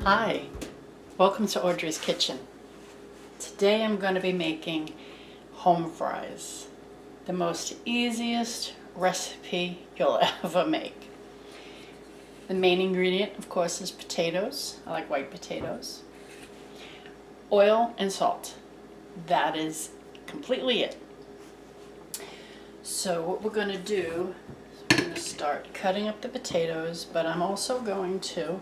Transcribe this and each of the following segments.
Hi, welcome to Audrey's Kitchen. Today I'm going to be making home fries, the most easiest recipe you'll ever make. The main ingredient, of course, is potatoes. I like white potatoes. Oil and salt. That is completely it. So what we're going to do is we're going to start cutting up the potatoes, but I'm also going to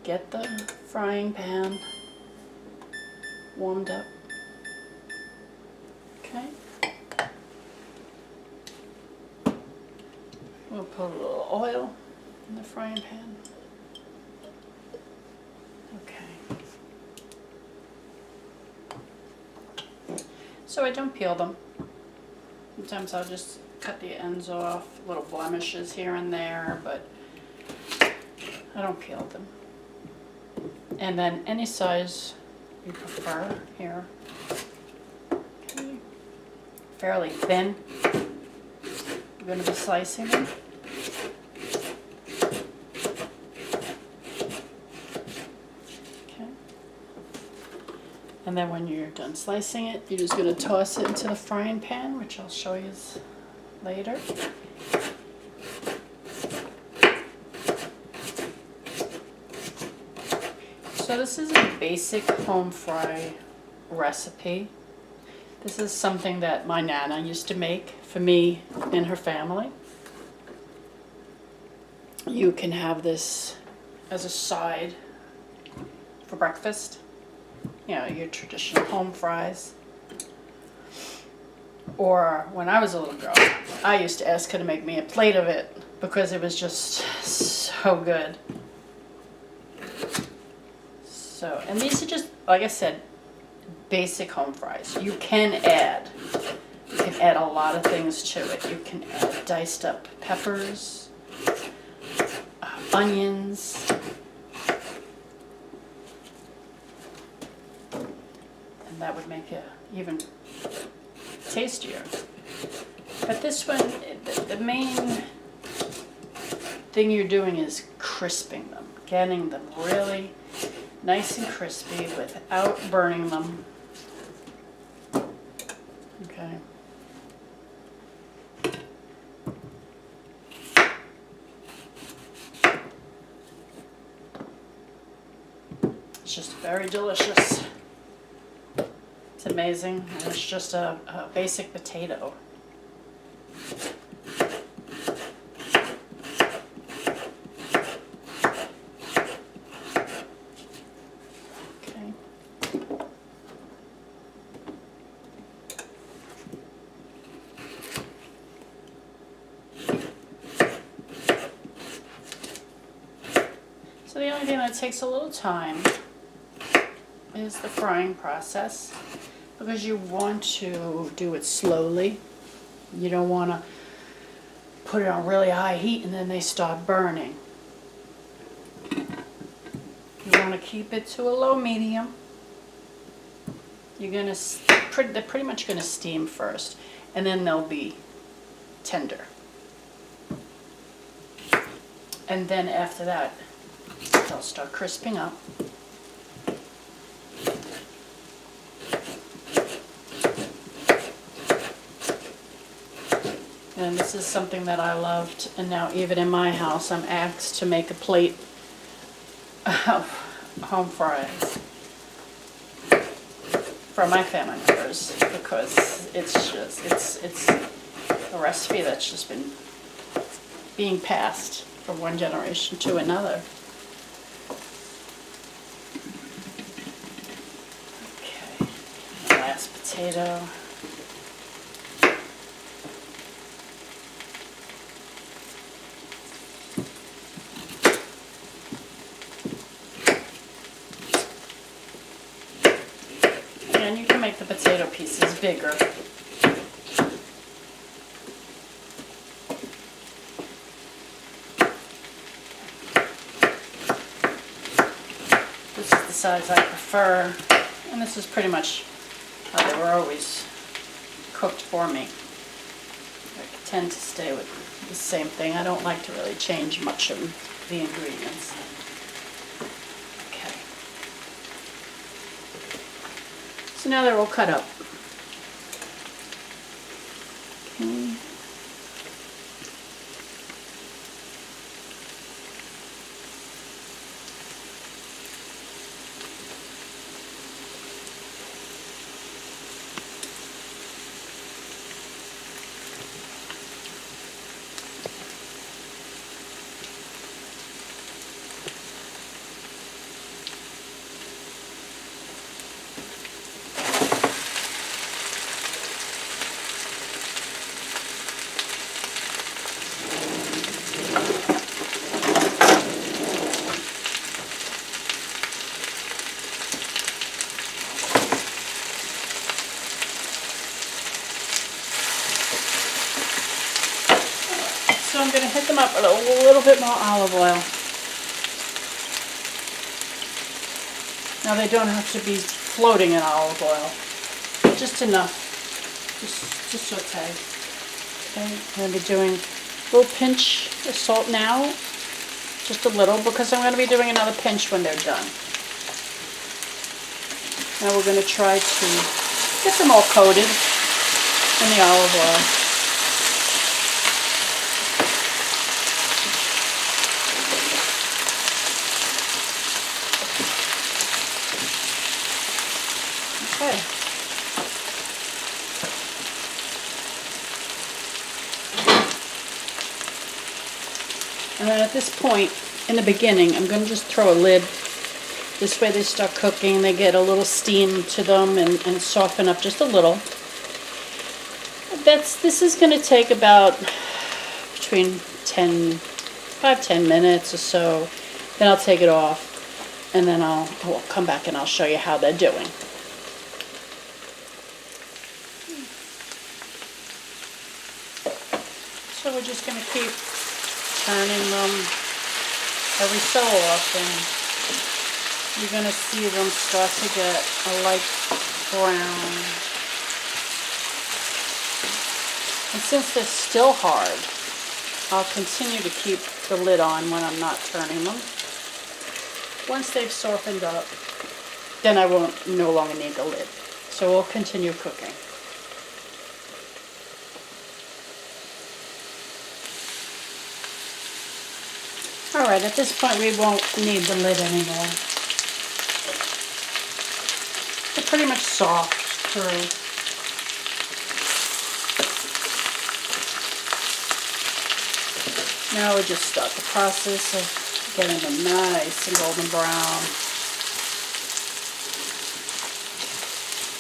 get the frying pan warmed up. Okay. We'll put a little oil in the frying pan. Okay. So I don't peel them. Sometimes I'll just cut the ends off, little blemishes here and there, but I don't peel them. And then any size you prefer here. Okay. Fairly thin. We're going to be slicing them. Okay. And then when you're done slicing it, you're just going to toss it into the frying pan, which I'll show you later. So this is a basic home fry recipe. This is something that my Nana used to make for me and her family. You can have this as a side for breakfast. You know, your traditional home fries. Or when I was a little girl, I used to ask her to make me a plate of it because it was just so good. So, and these are just, like I said, basic home fries. You can add a lot of things to it. You can add diced up peppers, onions, and that would make it even tastier. But this one, the main thing you're doing is crisping them, getting them really nice and crispy without burning them. Okay. It's just very delicious. It's amazing. And it's just a basic potato. So the only thing that takes a little time is the frying process, because you want to do it slowly. You don't want to put it on really high heat and then they start burning. You want to keep it to a low medium. They're pretty much going to steam first, and then they'll be tender. And then after that, they'll start crisping up. And this is something that I loved, and now even in my house I'm asked to make a plate of home fries for my family members, because it's a recipe that's just been being passed from one generation to another. Okay, the last potato. And you can make the potato pieces bigger. This is the size I prefer, and this is pretty much how they were always cooked for me. I tend to stay with the same thing. I don't like to really change much of the ingredients. So now they're all cut up. Okay. So I'm going to hit them up with a little bit more olive oil. Now they don't have to be floating in olive oil, just enough, just saute. Okay, I'm going to be doing a little pinch of salt now, just a little, because I'm going to be doing another pinch when they're done. Now we're going to try to get them all coated in the olive oil. Okay. And then at this point, in the beginning, I'm going to just throw a lid. This way they start cooking, they get a little steam to them and soften up just a little. This is going to take about between 5-10 minutes or so. Then I'll take it off, and then I'll come back and I'll show you how they're doing. So we're just going to keep turning them every so often. You're going to see them start to get a light brown. And since they're still hard, I'll continue to keep the lid on when I'm not turning them. Once they've softened up, then I won't no longer need the lid. So we'll continue cooking. Alright, at this point we won't need the lid anymore. They're pretty much soft through. Now we just start the process of getting them nice and golden brown.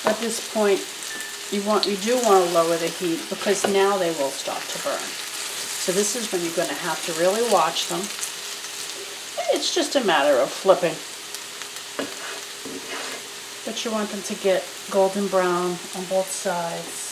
At this point, you do want to lower the heat because now they will start to burn. So this is when you're going to have to really watch them. It's just a matter of flipping. But you want them to get golden brown on both sides.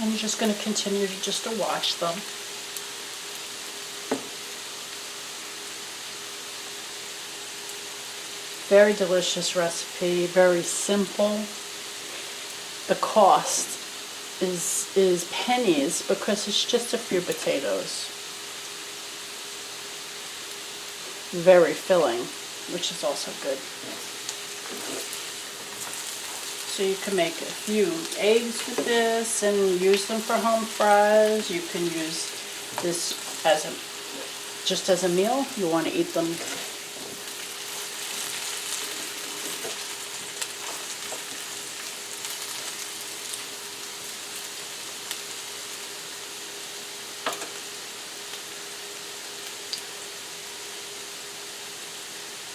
And you're just going to continue to watch them. Very delicious recipe, very simple. The cost is pennies because it's just a few potatoes. Very filling, which is also good. So you can make a few eggs with this and use them for home fries. You can use this just as a meal. You want to eat them.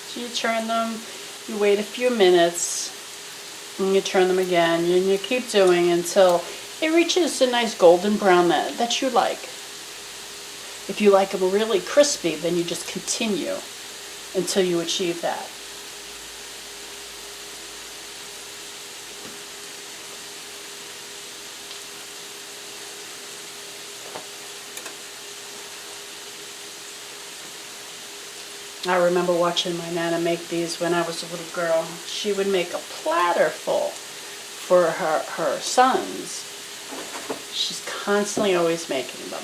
So you turn them, you wait a few minutes, and you turn them again, and you keep doing until it reaches a nice golden brown that you like. If you like them really crispy, then you just continue until you achieve that. I remember watching my Nana make these when I was a little girl. She would make a platter full for her sons. She's constantly always making them.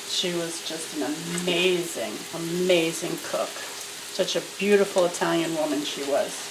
She was just an amazing, amazing cook. Such a beautiful Italian woman she was.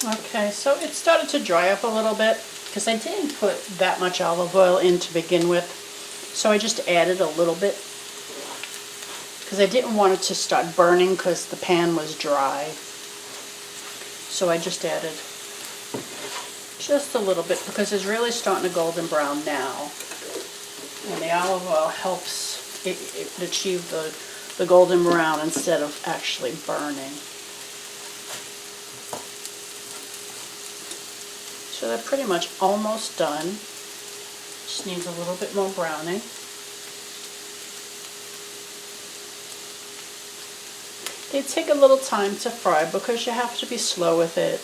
Okay, so it started to dry up a little bit because I didn't put that much olive oil in to begin with. So I just added a little bit because I didn't want it to start burning because the pan was dry. So I just added just a little bit because it's really starting to golden brown now. And the olive oil helps it achieve the golden brown instead of actually burning. So they're pretty much almost done. Just needs a little bit more browning. They take a little time to fry because you have to be slow with it.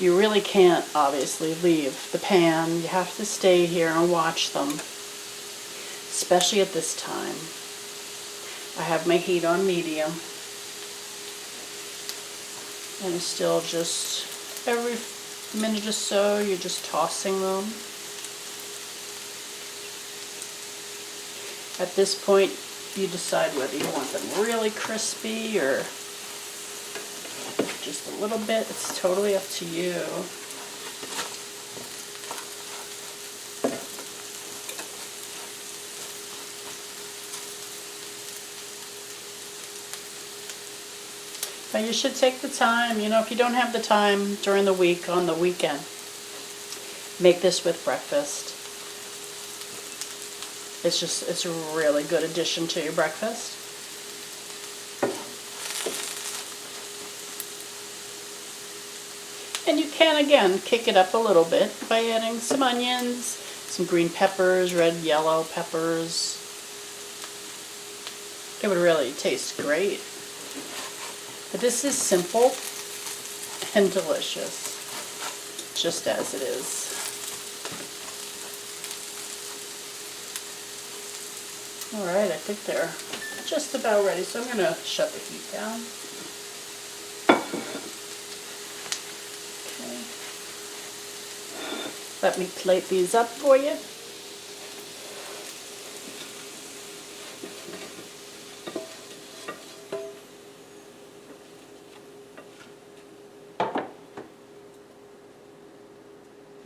You really can't obviously leave the pan. You have to stay here and watch them, especially at this time. I have my heat on medium. And it's still just every minute or so, you're just tossing them. At this point, you decide whether you want them really crispy or just a little bit. It's totally up to you. But you should take the time, you know, if you don't have the time during the week, on the weekend, make this with breakfast. It's a really good addition to your breakfast. And you can, again, kick it up a little bit by adding some onions, some green peppers, red, yellow peppers. It would really taste great. But this is simple and delicious, just as it is. Alright, I think they're just about ready, so I'm going to shut the heat down. Okay. Let me plate these up for you.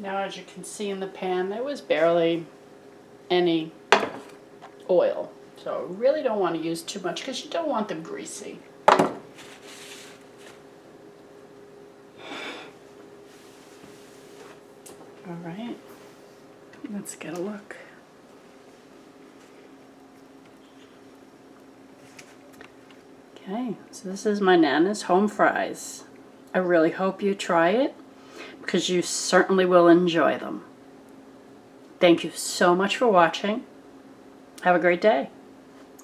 Now, as you can see in the pan, there was barely any oil. So really don't want to use too much because you don't want them greasy. Alright, let's get a look. Okay, so this is my Nana's home fries. I really hope you try it, because you certainly will enjoy them. Thank you so much for watching. Have a great day.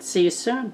See you soon.